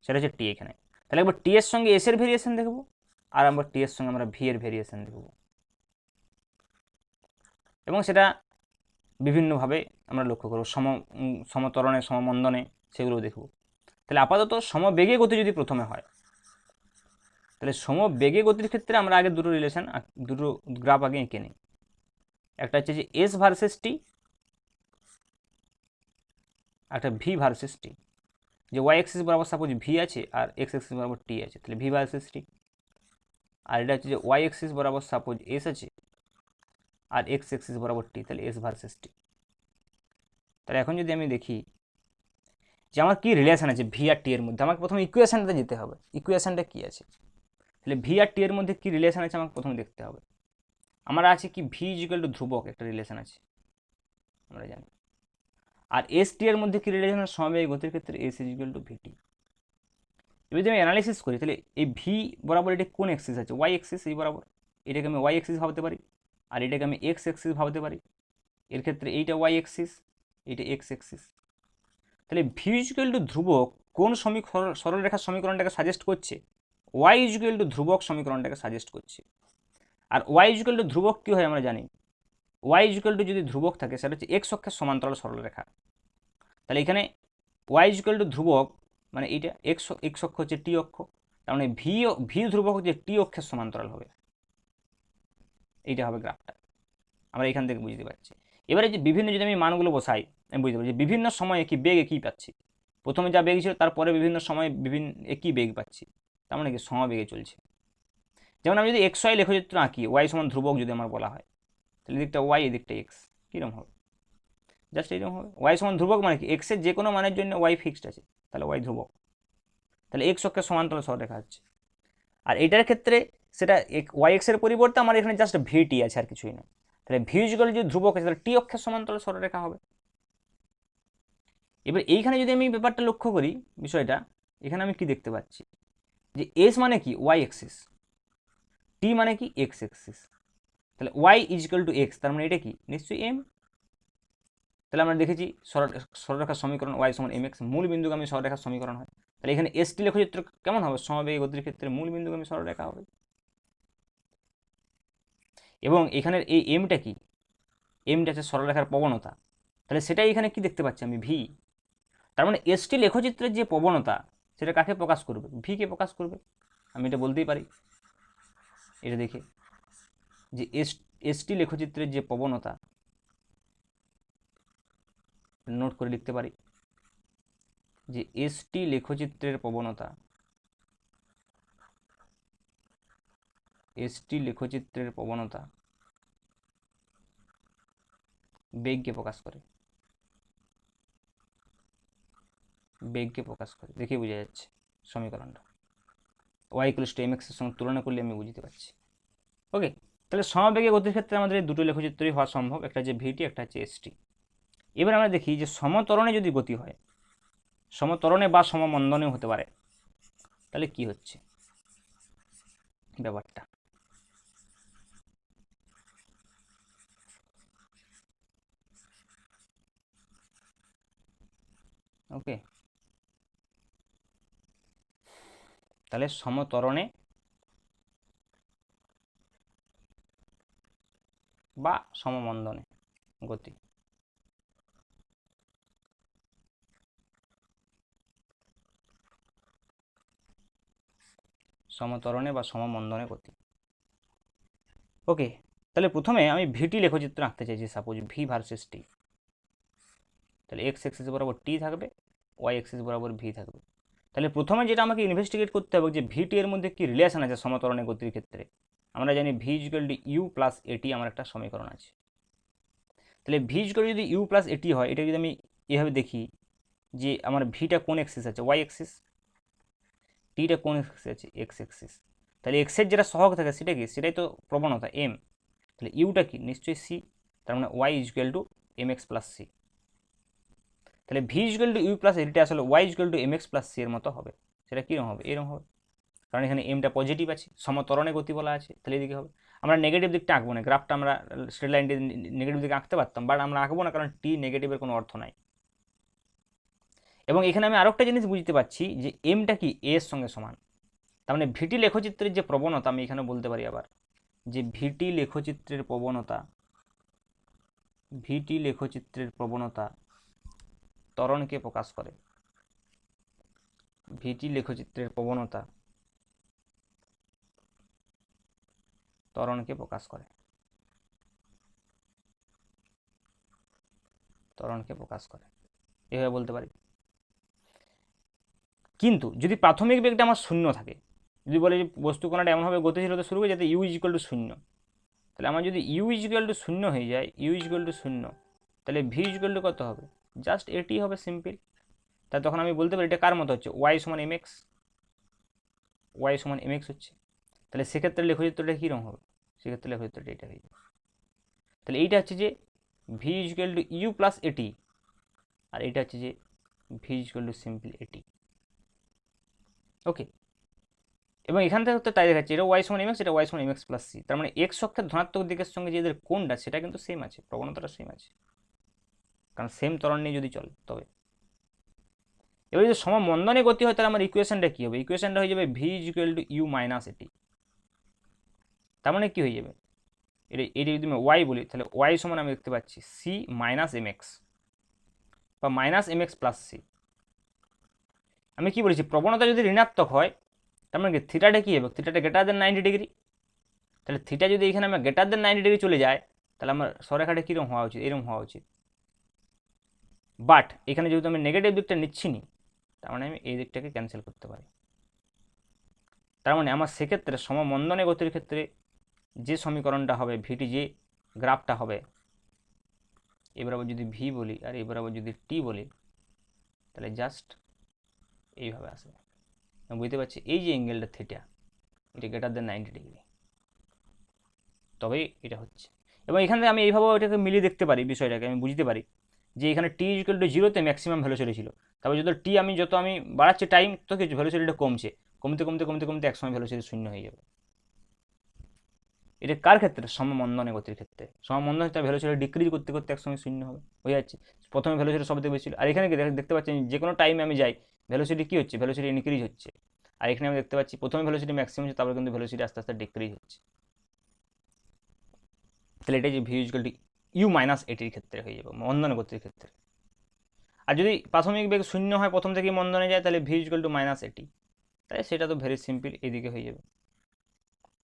Speaker 1: সেটা হচ্ছে টি এখানে। তাহলে একবার টি এর সঙ্গে এস এর ভেরিয়েশন দেখবো, আর আমরা টি এর সঙ্গে আমরা ভি এর ভেরিয়েশন দেখবো, এবং সেটা বিভিন্নভাবে আমরা লক্ষ্য করবো, সমত্বরণে, সমমন্দনে, সেগুলো দেখব। তাহলে আপাতত সমবেগে গতি যদি প্রথমে হয়, তাহলে সমবেগে গতির ক্ষেত্রে আমরা আগে দুটো রিলেশন, দুটো গ্রাফ আগে এঁকে নিই। একটা হচ্ছে যে এস ভার্সেস টি, একটা ভি ভার্সেস টি। যে ওয়াই এক্সিস বরাবর সাপোজ ভি আছে আর এক্স এক্সিস বরাবর টি আছে, তাহলে ভি ভার্সেস টি। আর এটা হচ্ছে যে ওয়াই এক্সিস বরাবর সাপোজ এস আছে আর এক্স এক্সিস বরাবর টি, তাহলে এস ভার্সেস টি। তাহলে এখন যদি আমি দেখি যে আমার কী রিলেশন আছে ভি আর টি এর মধ্যে, আমাকে প্রথমে ইকুয়েশনটা যেতে হবে, ইকুয়েশনটা কী আছে। তাহলে ভি আর টি এর মধ্যে কী রিলেশন আছে আমাকে প্রথমে দেখতে হবে। আমরা আছে কি ভি ইজ ইকুয়াল টু ধ্রুবক, একটা রিলেশন আছে আমরা জানি। আর এস টি এর মধ্যে কী রিলেশন আছে? সমবেগে গতির ক্ষেত্রে এস ইজ ইকুয়াল টু ভিটি। এবার যদি আমি অ্যানালিসিস করি তাহলে এই ভি বরাবর এটা কোন এক্সিস আছে? Y axis. এই বরাবর এটাকে আমি ওয়াই এক্সিস ভাবতে পারি, আর এটাকে আমি এক্স এক্সিস ভাবতে পারি। এর ক্ষেত্রে এইটা ওয়াই এক্সিস, এইটা এক্স এক্সিস। তাহলে ভি ইজ ইকুয়াল টু ধ্রুবক কোন সরলরেখার সমীকরণটাকে সাজেস্ট করছে? ওয়াই ইজ ইকুয়াল টু ধ্রুবক সমীকরণটাকে সাজেস্ট করছে। আর ওয়াই ইজ ইকুয়াল টু ধ্রুবক কী হয় আমরা জানি, ওয়াই ইজ ইকুয়াল টু যদি ধ্রুবক থাকে সেটা হচ্ছে এক্স অক্ষের সমান্তরাল সরলরেখা। তাহলে এখানে ওয়াই ইজ ইকুয়াল টু ধ্রুবক মানে এইটা এক্স অক্ষ হচ্ছে টি অক্ষ, তার মানে ভি ধ্রুবক হচ্ছে টি অক্ষের সমান্তরাল হবে। এইটা হবে গ্রাফটা, আমরা এখান থেকে বুঝতে পারছি। এবারে যে বিভিন্ন যদি আমি মানগুলো বসাই আমি বুঝতে পারছি বিভিন্ন সময়ে কি বেগ একই পাচ্ছি, প্রথমে যা বেগ ছিল তারপরে বিভিন্ন সময়ে বিভিন্ন একই বেগ পাচ্ছি, তার মানে কি সমবেগে চলছে। যেমন আমি যদি এক্স ওয়াই লেখচিত্র আঁকি, ওয়াই সমান ধ্রুবক যদি আমার বলা হয়, তাহলে এদিকটা ওয়াই এদিকটা এক্স, কীরকম হবে? জাস্ট এইরকম হবে। ওয়াই সমান ধ্রুবক মানে কি, এক্সের যে কোনো মানের জন্য ওয়াই ফিক্সড আছে, তাহলে ওয়াই ধ্রুবক, তাহলে এক্স অক্ষের সমান্তরাল সরলরেখা হচ্ছে। আর এটার ক্ষেত্রে সেটা ওয়াই এক্সের পরিবর্তে আমার এখানে জাস্ট ভিটি আছে, আর কিছুই না। তাহলে ভি ইকুয়াল যদি ধ্রুবক আছে, তাহলে টি অক্ষের সমান্তরাল সরলরেখা হবে। এবার এইখানে যদি আমি ব্যাপারটা লক্ষ্য করি বিষয়টা, এখানে আমি কি দেখতে পাচ্ছি যে এস মানে কি ওয়াই এক্সিস, টি মানে কি এক্স এক্সিস, তাহলে y is equal to x, তার মানে এটা কি নিশ্চয়ই এম। তাহলে আমরা দেখেছি সরলরেখার সমীকরণ ওয়াই সমান এম এক্স, মূল বিন্দুগামী সরলরেখার সমীকরণ হয়। তাহলে এখানে এস টি লেখচিত্র কেমন হবে? সমবেগী গতির ক্ষেত্রে মূল বিন্দুগামী সরলরেখা হবে। এবং এখানের এই এমটা কি, এমটা হচ্ছে সরলরেখার প্রবণতা, তাহলে সেটাই এখানে কি দেখতে পাচ্ছি আমি, ভি। তার মানে এস টি লেখচিত্রের যে প্রবণতা সেটা কাকে প্রকাশ করবে? ভি কে প্রকাশ করবে। আমি এটা বলতেই পারি এটা দেখে যে এস টি লেখচিত্রের যে প্রবণতা, নোট করে লিখতে পারি যে এস টি লেখচিত্রের প্রবণতা, এস টি লেখচিত্রের প্রবণতা বেগকে প্রকাশ করে, বেগকে প্রকাশ করে, দেখে বোঝা যাচ্ছে সমীকরণটা। Y equals to M x এর সঙ্গে তুলনা করলে আমি বুঝতে পারছি। ওকে, তাহলে সমবেগে গতির ক্ষেত্রে আমাদের এই দুটো লেখচিত্রই হওয়া সম্ভব, একটা হচ্ছে ভিটি, একটা হচ্ছে এসটি। এবার আমরা দেখি যে সমত্বরণে যদি গতি হয়, সমত্বরণে বা সমমন্দনেও হতে পারে, তাহলে কি হচ্ছে ব্যাপারটা। ওকে, তাহলে সমত্বরণে বা সমমন্দনে গতি, সমত্বরণে বা সমমন্দনে গতি। ওকে, তাহলে প্রথমে আমি ভিটি লেখচিত্র আঁকতে চাইছি, সাপোজ ভি ভার্সেস টি। তাহলে এক্স এক্সিস বরাবর টি থাকবে, ওয়াই এক্সিস বরাবর ভি থাকবে। তাহলে প্রথমে যেটা আমাকে ইনভেস্টিগেট করতে হবে যে ভিটি এর মধ্যে কি রিলেশন আছে সমত্বরণে গতির ক্ষেত্রে। আমরা জানি v equal to u plus a t আমার একটা সমীকরণ আছে। তাহলে ভি ইকুয়াল যদি ইউ প্লাস এটি হয়, এটা যদি আমি এভাবে দেখি যে আমার ভিটা কোন এক্সিস আছে, ওয়াই এক্সিস, টিটা কোন এক্সিস আছে, এক্স এক্সিস। তাহলে এক্সের যেটা সহগ থাকে সেটা কি, সেটাই তো প্রবণতা এম। তাহলে ইউটা কি নিশ্চয়ই সি, তার মানে y equal to M x plus c. তাহলে v equal to u plus এটিটা আসলে y equal to M x plus c এর মতো হবে। সেটা কীরকম হবে? এরকম হবে, কারণ এখানে এমটা পজিটিভ আছে, সমত্বরণে গতি বলা আছে, তাহলে এদিকে হবে। আমরা নেগেটিভ দিকটা আঁকবো না, গ্রাফটা আমরা স্ট্রেট লাইনটি নেগেটিভ দিকে আঁকতে পারতাম, বাট আমরা আঁকবো না, কারণ টি নেগেটিভের কোনো অর্থ নাই। এবং এখানে আমি আরেকটা জিনিস বুঝতে পারছি যে এমটা কি এ এর সঙ্গে সমান, তার মানে ভিটি লেখচিত্রের যে প্রবণতা আমি এখানে বলতে পারি আবার যে ভিটি লেখচিত্রের প্রবণতা, ভিটি লেখচিত্রের প্রবণতা ত্বরণকে প্রকাশ করে, ভিটি লেখচিত্রের প্রবণতা ত্বরণকে প্রকাশ করে, ত্বরণকে প্রকাশ করে, এভাবে বলতে পারি। কিন্তু যদি প্রাথমিক বেগটা আমার শূন্য থাকে, যদি বলে যে বস্তু কণাটা এমনভাবে গতিশীল হতে শুরু করে যাতে ইউ ইজ ইকুয়াল টু শূন্য, তাহলে আমার যদি ইউ ইজ ইকুয়াল টু শূন্য হয়ে যায়, ইউ ইজ ইকুয়াল টু শূন্য, তাহলে ভি ইজ ইকুয়াল টু কত হবে? জাস্ট এটি হবে, সিম্পল। তাহলে তখন আমি বলতে পারি এটা কার মতো হচ্ছে, ওয়াই সমান এম এক্স, ওয়াই সমান এম এক্স হচ্ছে। তাহলে সেক্ষেত্রে লেখচিত্রটা কীরকম হবে? সেক্ষেত্রে লেখচিত্রটা এটা হয়ে যাবে। তাহলে এইটা হচ্ছে যে v is equal to u plus a t, আর এইটা হচ্ছে যে v is equal to simple a t. Okay, এবং এখান থেকে তো তাই দেখাচ্ছে এটা ওয়াই সমান এম এক্স, এটা ওয়াই সমান এম এক্স প্লাস সি, তার মানে এক্স অক্ষের ধনাত্মক দিকের সঙ্গে যে এদের কোণটা সেটা কিন্তু সেম আছে, প্রবণতাটা সেম আছে, কারণ সেম ত্বরণ নিয়ে যদি চলে তবে। এবার যদি সমমন্দনে গতি হয় তাহলে আমার ইকুয়েশনটা কী হবে? ইকুয়েশনটা হয়ে যাবে v is equal to u minus a t. তার মানে কী হয়ে যাবে? এটা যদি আমি ওয়াই বলি, তাহলে ওয়াই সমান আমি দেখতে পাচ্ছি সি মাইনাস এম এক্স বা minus m x plus c. আমি কি বলেছি, প্রবণতা যদি ঋণাত্মক হয় তার মানে কি থিটাটা কী হবে? থিটাটা গ্রেটার দেন 90 ডিগ্রি। তাহলে থিটা যদি এখানে আমার গ্রেটার দেন 90 ডিগ্রি চলে যায়, তাহলে আমার সরেখাটা কীরকম হওয়া উচিত? এরকম হওয়া উচিত। বাট এখানে যেহেতু আমি নেগেটিভ দিকটা নিচ্ছি নি, তার মানে আমি এই দিকটাকে ক্যান্সেল করতে পারি। তার মানে আমার সেক্ষেত্রে সমমন্দনে গতির ক্ষেত্রে যে সমীকরণটা হবে, ভিটি যে গ্রাফটা হবে, এবার আবার যদি ভি বলি আর এবার আবার যদি টি বলি, তাহলে জাস্ট এইভাবে আসবে। আমি বুঝতে পারছি এই যে অ্যাঙ্গেলটা থিটা, এটা গ্রেটার দেন 90 ডিগ্রি, তবেই এটা হচ্ছে। এবং এখানে আমি এইভাবেও এটাকে মিলিয়ে দেখতে পারি, বিষয়টাকে আমি বুঝতে পারি যে এখানে টি ইকুয়াল টু জিরোতে ম্যাক্সিমাম ভ্যালোসিটি ছিল, তারপর যত আমি বাড়াচ্ছি টাইম, তো কিছু ভ্যালোসিটিটা কমছে, কমতে কমতে কমতে কমতে একসময় ভ্যালোসিটি শূন্য হয়ে যাবে। এটা কার ক্ষেত্রে? সমমন্দনে গতির ক্ষেত্রে। সমমন্দনে তার ভ্যালোসিটি ডিক্রিজ করতে করতে একসময় শূন্য হবে, হয়ে যাচ্ছে। প্রথমে ভ্যালোসিটি সবথেকে বেশি ছিল, আর এখানে দেখতে পাচ্ছেন যে কোনো টাইমে আমি যাই, ভ্যালোসিটি কী হচ্ছে? ভ্যালোসিটি ইনক্রিজ হচ্ছে। আর এখানে আমি দেখতে পাচ্ছি প্রথমে ভ্যালোসিটি ম্যাক্সিমাম হচ্ছে, তারপরে কিন্তু ভ্যালোসিটি আস্তে আস্তে ডিক্রিজ হচ্ছে। তাহলে এটাই যে v equal to u minus এটির ক্ষেত্রে হয়ে যাবে, মন্দন গতির ক্ষেত্রে। আর যদি প্রাথমিক বেগ শূন্য হয়, প্রথম থেকেই মন্দনে যায়, তাহলে ভি ইকুয়াল টু মাইনাস এটি। তাই সেটা তো ভেরি সিম্পল, এদিকে হয়ে যাবে।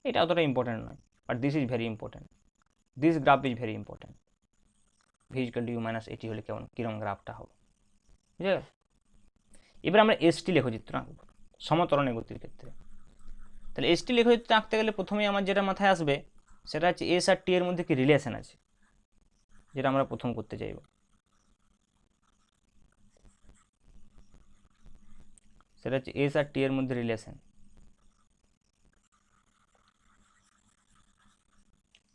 Speaker 1: এটা অতটা ইম্পর্টেন্ট নয়, but this is very important, this graph is very important. V equal to u minus a t হলে কিরম গ্রাফটা হবে, বুঝে গেল? এবার আমরা এসটি লেখচিত্র আঁকব সমতরণে গতির ক্ষেত্রে। তাহলে এসটি লেখচিত্র আঁকতে গেলে প্রথমেই আমার যেটা মাথায় আসবে সেটা হচ্ছে এস আর টি এর মধ্যে কি রিলেশন আছে, যেটা আমরা প্রথম করতে চাইব। সেটা হচ্ছে এস আর টি এর মধ্যে রিলেশন।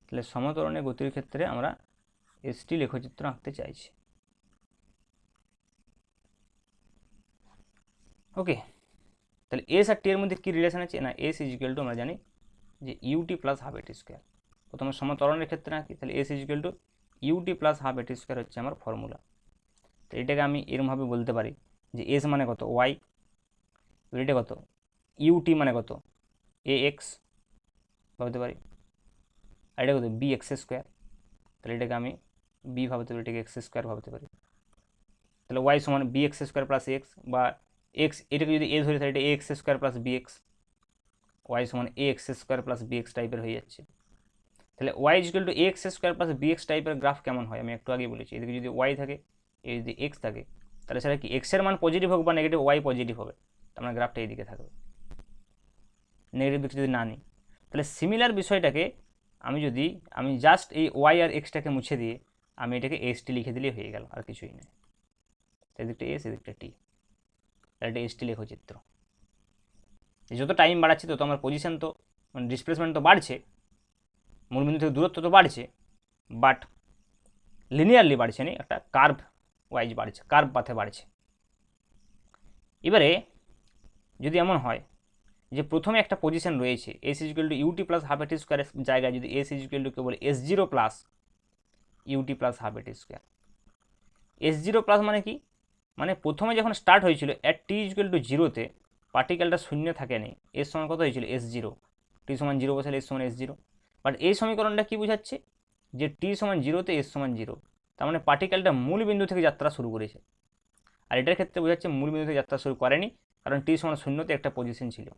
Speaker 1: তাহলে সমতরণে গতির ক্ষেত্রে আমরা এসটি লেখচিত্র আঁকতে চাইছি। ওকে, তাহলে এস আর টি এর মধ্যে কী রিলেশন আছে না, এস ইজ ইকুয়াল টু আমরা জানি যে u t plus half a t square. প্রথমে সমতরণের ক্ষেত্রে আঁকি, তাহলে s is equal to u t plus half a t square হচ্ছে আমার ফর্মুলা। তো এটাকে আমি এরমভাবে বলতে পারি যে এস মানে কত? ওয়াই। এটা কত? ইউটি মানে কত? এ এক্স ভাবতে পারি। আর এটা কত? B x square. তাহলে এটাকে আমি বি ভাবতে পারি, এটাকে এক্স স্কোয়ার ভাবতে পারি। তাহলে ওয়াই সমান b x square plus x, বা এক্স, এটাকে যদি এ ধরি তাহলে এটা a x square plus B x, y সমান a x square plus B x টাইপের হয়ে যাচ্ছে। তাহলে y equal to A x square plus B x টাইপের গ্রাফ কেমন হয় আমি একটু আগে বলেছি। এদিকে যদি ওয়াই থাকে, এই যদি এক্স থাকে, তাহলে সেটা কি এক্সের মান পজিটিভ হোক বা নেগেটিভ, ওয়াই পজিটিভ হবে, তার মানে গ্রাফটা এইদিকে থাকবে। নেগেটিভ দিকটা যদি না নিই, তাহলে সিমিলার বিষয়টাকে আমি জাস্ট এই ওয়াই আর এক্সটাকে মুছে দিয়ে আমি এটাকে এসটি লিখে দিলেই হয়ে গেল, আর কিছুই নেই। এদিকটা এস, এদিকটা টি, তাহলে এটা এসটি লেখচিত্র। যত টাইম বাড়াচ্ছে তত আমার পজিশন তো মানে ডিসপ্লেসমেন্ট তো বাড়ছে, মূলবিন্দু থেকে দূরত্ব তো বাড়ছে, বাট লিনিয়ারলি বাড়ছে না, একটা কার্ভ ওয়াইজ বাড়ছে, কার্ভ পাথে বাড়ছে। এবারে যদি এমন হয় যে প্রথমে একটা পজিশন রয়েছে s equal to u t plus half a t স্কোয়ারের জায়গায় যদি এস ইকুয়াল টু কেবল s zero plus u t plus half a t square. S zero plus মানে কি? মানে প্রথমে যখন স্টার্ট হয়েছিল অ্যাট টি ইকুয়াল টু জিরোতে পার্টিকেলটা শূন্য থাকেনি, এস সমান কত হয়েছিল? S zero. টি সমান জিরো বসালে এস সমান এস জিরো। বাট এই সমীকরণটা কি বোঝাচ্ছে? যে টি সমান জিরোতে এস সমান জিরো, তার মানে পার্টিকেলটা মূল বিন্দু থেকে যাত্রা শুরু করেছে। আর এটার ক্ষেত্রে বোঝাচ্ছে মূল বিন্দু থেকে যাত্রা শুরু করেনি, কারণ টি সমান শূন্যতে একটা পজিশন ছিল।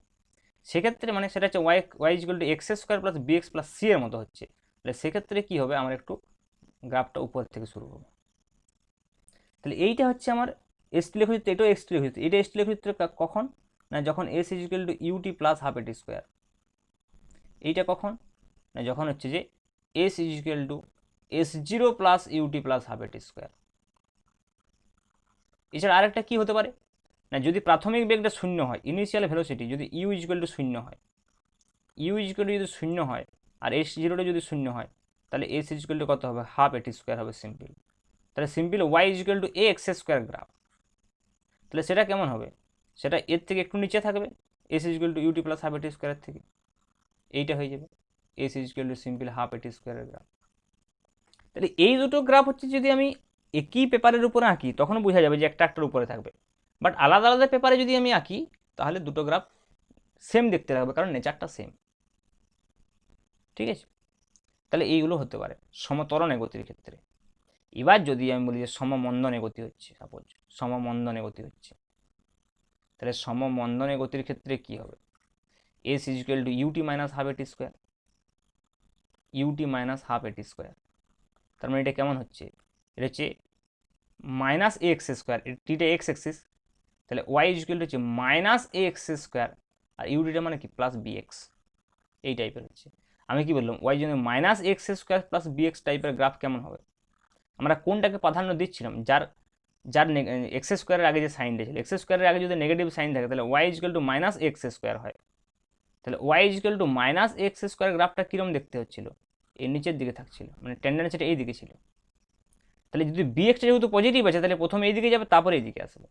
Speaker 1: সেক্ষেত্রে মানে সেটা হচ্ছে y equal to x square plus B x plus c এর মতো হচ্ছে। তাহলে সেক্ষেত্রে কী হবে, আমার একটু গ্রাফটা উপর থেকে শুরু হবে। তাহলে এইটা হচ্ছে আমার এসটি লেখচিত্র, এটাও এসটি লেখচিত্র। এটা এসটি লেখচিত্র কখন না, যখন s equal to u t plus half a t square. এইটা কখন না, যখন হচ্ছে যে s equal to s zero plus u t plus half a t square. এছাড়া আরেকটা কী হতে পারে না, যদি প্রাথমিক বেগটা শূন্য হয়, ইনিশিয়াল ভেলোসিটি যদি ইউ ইকুয়াল টু শূন্য হয়, ইউ ইকুয়াল টু যদি শূন্য হয় আর এস জিরোটা যদি শূন্য হয়, তাহলে এস ইকুয়াল টু কত হবে? হাফ এটি স্কোয়ার হবে সিম্পল। তাহলে simple y equal to A x square graph. তাহলে সেটা কেমন হবে? সেটা এর থেকে একটু নিচে থাকবে, s equal to u t plus half a t স্কোয়ারের থেকে। এইটা হয়ে যাবে s equal to simple half a t স্কোয়ারের গ্রাফ। তাহলে এই দুটো গ্রাফ হচ্ছে যদি আমি একই পেপারের উপরে আঁকি তখন বোঝা যাবে যে একটা একটার উপরে থাকবে, বাট আলাদা আলাদা পেপারে যদি আমি আঁকি তাহলে দুটো গ্রাফ সেম দেখতে লাগবে, কারণ নেচারটা সেম। ঠিক আছে, তাহলে এইগুলো হতে পারে সমতরণে গতির ক্ষেত্রে। এবার যদি আমি বলি যে সমমন্দনে গতি হচ্ছে, সাপোজ সমমন্দনে গতি হচ্ছে, তাহলে সমমন্দনে গতির ক্ষেত্রে কি হবে? S equal to u t minus half a t square, u t minus half a t square. তার মানে এটা কেমন হচ্ছে? এটা হচ্ছে মাইনাস এ এক্স স্কোয়ার, টিটা এক্স এক্সিস, তাহলে ওয়াই ইকুয়াল টু হচ্ছে মাইনাস এ এক্স স্কোয়ার আর ইউডিটা মানে কি প্লাস বিএক্স, এই টাইপের হচ্ছে। আমি কি বললাম, ওয়াই জন্য minus x square plus bx টাইপের গ্রাফ কেমন হবে? আমরা কোনটাকে প্রাধান্য দিচ্ছিলাম? যার যার এক্স স্কোয়ারের আগে যে সাইনটা ছিল, এক্স স্কোয়ারের আগে যদি নেগেটিভ সাইন থাকে তাহলে y is equal to minus x square হয়। তাহলে y is equal to minus x square গ্রাফটা কীরকম দেখতে হচ্ছিল? এর নিচের দিকে থাকছিল, মানে টেন্ডেন্সিটা এই দিকে ছিল। তাহলে যদি বিএক্সটা যেহেতু পজিটিভ আছে তাহলে প্রথমে এই দিকে যাবে, তারপরে এই দিকে আসবে।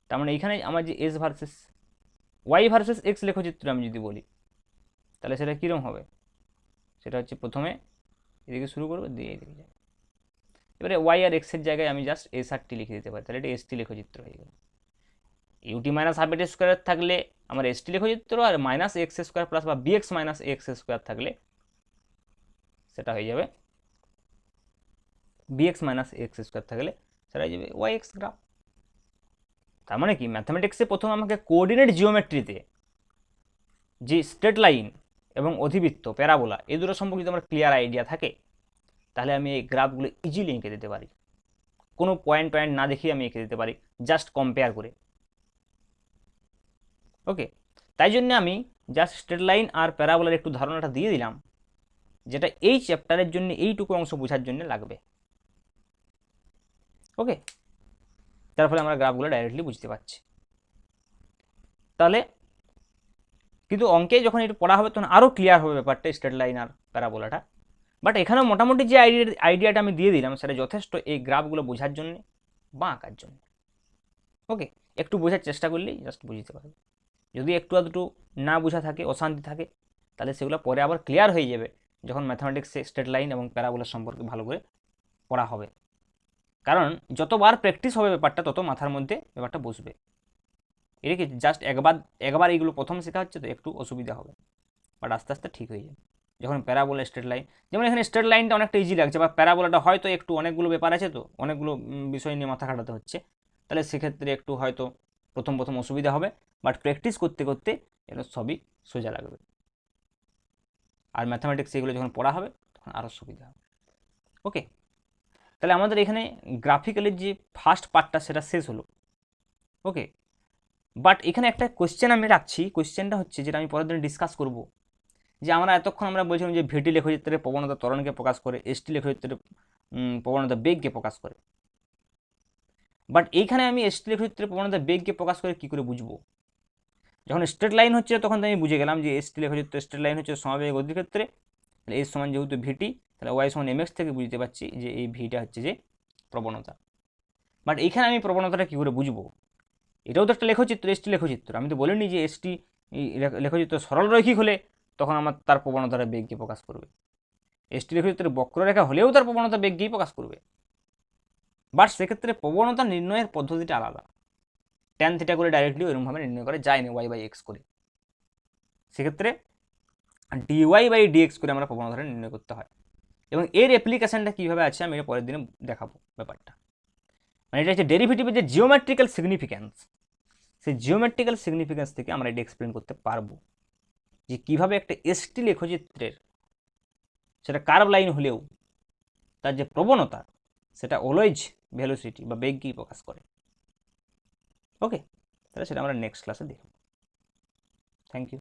Speaker 1: তার মানে এইখানে আমার যে s versus y versus x লেখচিত্র আমি যদি বলি, তাহলে সেটা কীরকম হবে? সেটা হচ্ছে প্রথমে এদিকে শুরু করবে, দিয়ে এদিকে যাবে। এবারে ওয়াই আর এক্সের জায়গায় আমি জাস্ট এস আর টি লিখে দিতে পারি, তাহলে এটা এস টি লেখচিত্র হয়ে গেল। UT minus half a t square থাকলে আমার এস টি লেখচিত্র, আর মাইনাস এক্স স্কোয়ার প্লাস বা বিএক্স মাইনাস এক্স স্কোয়ার থাকলে সেটা হয়ে যাবে বিএক্স মাইনাস এক্স স্কোয়ার থাকলে সেটা হয়ে যাবে ওয়াই এক্স গ্রাফ। তার মানে কি, ম্যাথামেটিক্সে প্রথম আমাকে কোঅর্ডিনেট জিওমেট্রিতে যে স্ট্রেট লাইন এবং অধিবৃত্ত প্যারাবোলা এই দুটো সম্পর্কে যদি আমার ক্লিয়ার আইডিয়া থাকে, তাহলে আমি এই গ্রাফগুলো ইজিলি এঁকে দিতে পারি। কোনো পয়েন্ট না দেখিয়ে আমি এঁকে দিতে পারি, জাস্ট কম্পেয়ার করে। ওকে, তাই জন্য আমি জাস্ট স্ট্রেট লাইন আর প্যারাবোলার একটু ধারণাটা দিয়ে দিলাম, যেটা এই চ্যাপ্টারের জন্য এইটুকু অংশ বোঝার জন্য লাগবে। ওকে, তার ফলে আমরা গ্রাফগুলো ডাইরেক্টলি বুঝতে পারছি। তাহলে কিন্তু অঙ্কে যখন এটা পড়া হবে তখন আরও ক্লিয়ার হবে ব্যাপারটা, স্ট্রেট লাইন আর প্যারাবোলাটা। বাট এখানেও মোটামুটি যে আইডিয়াটা আমি দিয়ে দিলাম সেটা যথেষ্ট এই গ্রাফগুলো বোঝার জন্য বা আঁকার জন্য। ওকে, একটু বোঝার চেষ্টা করলেই জাস্ট বুঝতে পারবে। যদি একটু আধটু না বোঝা থাকে, অশান্তি থাকে, তাহলে সেগুলো পরে আবার ক্লিয়ার হয়ে যাবে যখন ম্যাথামেটিক্সে স্ট্রেট লাইন এবং প্যারাবোলার সম্পর্কে ভালো করে পড়া হবে। কারণ যতবার প্র্যাকটিস হবে ব্যাপারটা তত মাথার মধ্যে ব্যাপারটা বসবে। এটা কি জাস্ট একবার এইগুলো প্রথম শেখা হচ্ছে তো একটু অসুবিধা হবে, বাট আস্তে আস্তে ঠিক হয়ে যাবে। যখন প্যারাবোলা স্ট্রেট লাইন, যেমন এখানে স্ট্রেট লাইনটা অনেকটা ইজি লাগছে, বা প্যারাবোলাটা হয়তো একটু অনেকগুলো ব্যাপার আছে, তো অনেকগুলো বিষয় নিয়ে মাথা খাটাতে হচ্ছে, তাহলে সেক্ষেত্রে একটু হয়তো প্রথম অসুবিধা হবে, বাট প্র্যাকটিস করতে করতে এগুলো সবই সোজা লাগবে। আর ম্যাথামেটিক্স এগুলো যখন পড়া হবে তখন আরও সুবিধা হবে। ওকে, তাহলে আমাদের এখানে গ্রাফিক্যালের যে ফার্স্ট পার্টটা সেটা শেষ হলো। ওকে, বাট এখানে একটা কোয়েশ্চেন আমি রাখছি। কোয়েশ্চেনটা হচ্ছে, যেটা আমি পরের দিন ডিসকাস করব, যে এতক্ষণ আমরা বলছিলাম যে ভিটি লেখচিত্রের প্রবণতা ত্বরণকে প্রকাশ করে, এসটি লেখচিত্রের প্রবণতা বেগকে প্রকাশ করে। বাট এইখানে আমি এসটি লেখচিত্রের প্রবণতা বেগকে প্রকাশ করে কী করে বুঝবো? যখন স্ট্রেট লাইন হচ্ছে তখন তো আমি বুঝে গেলাম যে এসটি লেখচিত্র স্ট্রেট লাইন হচ্ছে সমবেগ গতির ক্ষেত্রে, তাহলে এস সমান যেহেতু ভিটি, তাহলে ওয়াই সমান এমএক্স থেকে বুঝতে পারছি যে এই ভিটা হচ্ছে যে প্রবণতা। বাট এইখানে আমি প্রবণতাটা কী করে বুঝবো? এটাও তো একটা লেখচিত্র, এসটি লেখচিত্র। আমি তো বলিনি যে এসটি লেখচিত্র সরলরৈখিক হলে তখন আমার তার প্রবণতাটা বেগকে প্রকাশ করবে। এসটি লেখচিত্রের বক্ররেখা হলেও তার প্রবণতা বেগকেই প্রকাশ করবে। বাট সেক্ষেত্রে প্রবণতা নির্ণয়ের পদ্ধতিটা আলাদা। ট্যান থিটা করে ডাইরেক্টলি ওইরকমভাবে নির্ণয় করা যায় না ওয়াই বাই এক্স করে। সেক্ষেত্রে ডিওয়াই বাই ডিএক্স করে আমরা প্রবণতাটা নির্ণয় করতে হয়। এবং এর অ্যাপ্লিকেশানটা কীভাবে আছে আমি এটা পরের দিনে দেখাবো ব্যাপারটা। মানে এটা হচ্ছে ডেরিভেটিভের যে জিওমেট্রিক্যাল সিগনিফিক্যান্স, সেই জিওমেট্রিক্যাল সিগনিফিক্যান্স থেকে আমরা এটা এক্সপ্লেন করতে পারবো যে কীভাবে একটা এসটি লেখচিত্রের, সেটা কার্ভ লাইন হলেও তার যে প্রবণতা সেটা অলওয়েজ ভেলোসিটি বা বেগকেই প্রকাশ করে। ওকে, তাহলে সেটা আমরা নেক্সট ক্লাসে দেখব। Thank you.